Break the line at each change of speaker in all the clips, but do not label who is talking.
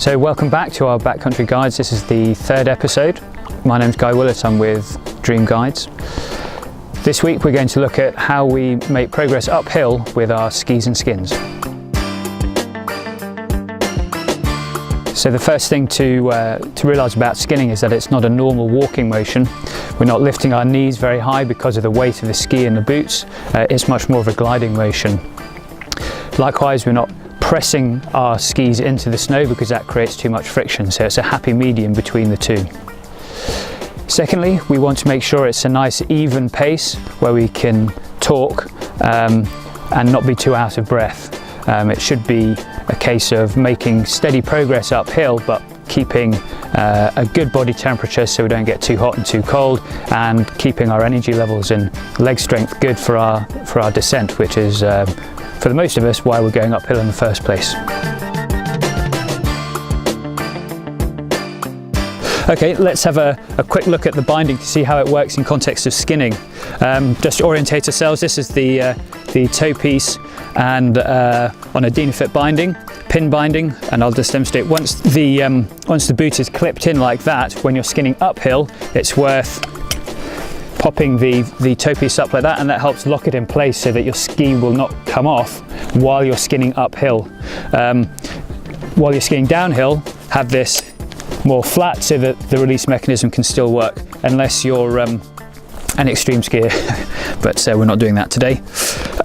So welcome back to our Backcountry Guides. This is the third episode. My name's Guy Willett, I'm with Dream Guides. This week we're going to look at how we make progress uphill with our skis and skins. So the first thing to realise about skinning is that it's not a normal walking motion. We're not lifting our knees very high because of the weight of the ski and the boots. It's much more of a gliding motion. Likewise, we're not pressing our skis into the snow because that creates too much friction, so it's a happy medium between the two. Secondly, we want to make sure it's a nice even pace where we can talk and not be too out of breath. It should be a case of making steady progress uphill but keeping a good body temperature so we don't get too hot and too cold, and keeping our energy levels and leg strength good for our descent, which is for the most of us why we're going uphill in the first place. Okay, let's have a quick look at the binding to see how it works in context of skinning. Just to orientate ourselves, this is the toe piece and on a Dynafit binding, pin binding, and I'll just demonstrate. Once the boot is clipped in like that, when you're skinning uphill, it's worth popping the toe piece up like that, and that helps lock it in place so that your ski will not come off while you're skinning uphill. While you're skiing downhill, have this more flat so that the release mechanism can still work, unless you're an extreme skier, but we're not doing that today.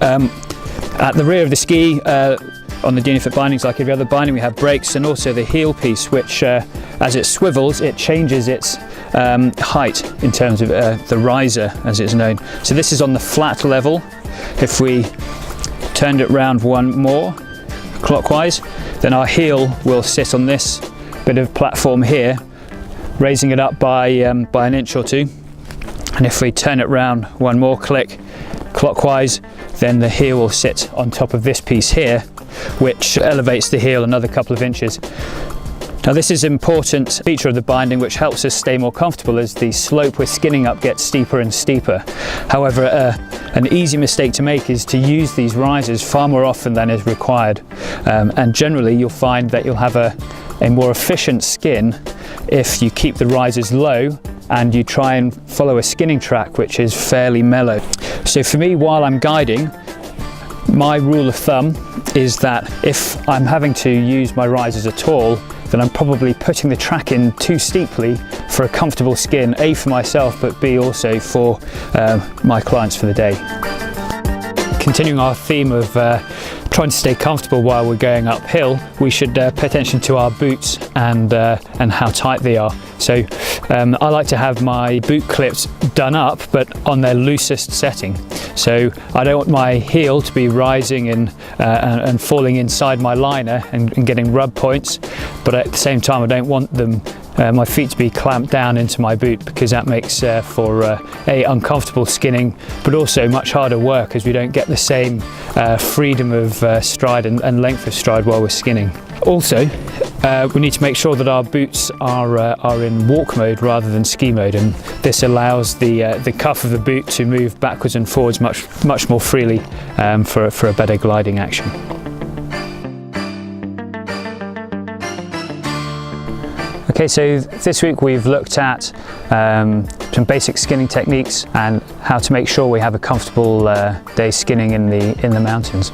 At the rear of the ski, on the Dynafit bindings, like every other binding, we have brakes, and also the heel piece, which as it swivels, it changes its height in terms of the riser, as it's known. So this is on the flat level. If we turned it round one more clockwise, then our heel will sit on this bit of platform here, raising it up by an inch or two. And if we turn it round one more click clockwise, then the heel will sit on top of this piece here, which elevates the heel another couple of inches. Now this is an important feature of the binding which helps us stay more comfortable as the slope we're skinning up gets steeper and steeper. However, an easy mistake to make is to use these risers far more often than is required, and generally you'll find that you'll have a more efficient skin if you keep the risers low and you try and follow a skinning track which is fairly mellow. So for me, while I'm guiding, my rule of thumb is that if I'm having to use my risers at all, then I'm probably putting the track in too steeply for a comfortable skin, A, for myself, but B, also for my clients for the day. Continuing our theme of trying to stay comfortable while we're going uphill, we should pay attention to our boots and how tight they are. So I like to have my boot clips done up, but on their loosest setting. So I don't want my heel to be rising and falling inside my liner and getting rub points, but at the same time I don't want them my feet to be clamped down into my boot, because that makes for uncomfortable skinning, but also much harder work as we don't get the same freedom of stride and length of stride while we're skinning. Also, we need to make sure that our boots are in walk mode rather than ski mode, and this allows the cuff of the boot to move backwards and forwards much more freely for a better gliding action. Okay, so this week we've looked at some basic skinning techniques and how to make sure we have a comfortable day skinning in the mountains.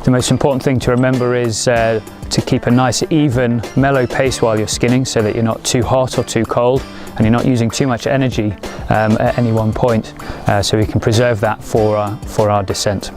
The most important thing to remember is to keep a nice, even, mellow pace while you're skinning, so that you're not too hot or too cold and you're not using too much energy at any one point, so we can preserve that for our descent.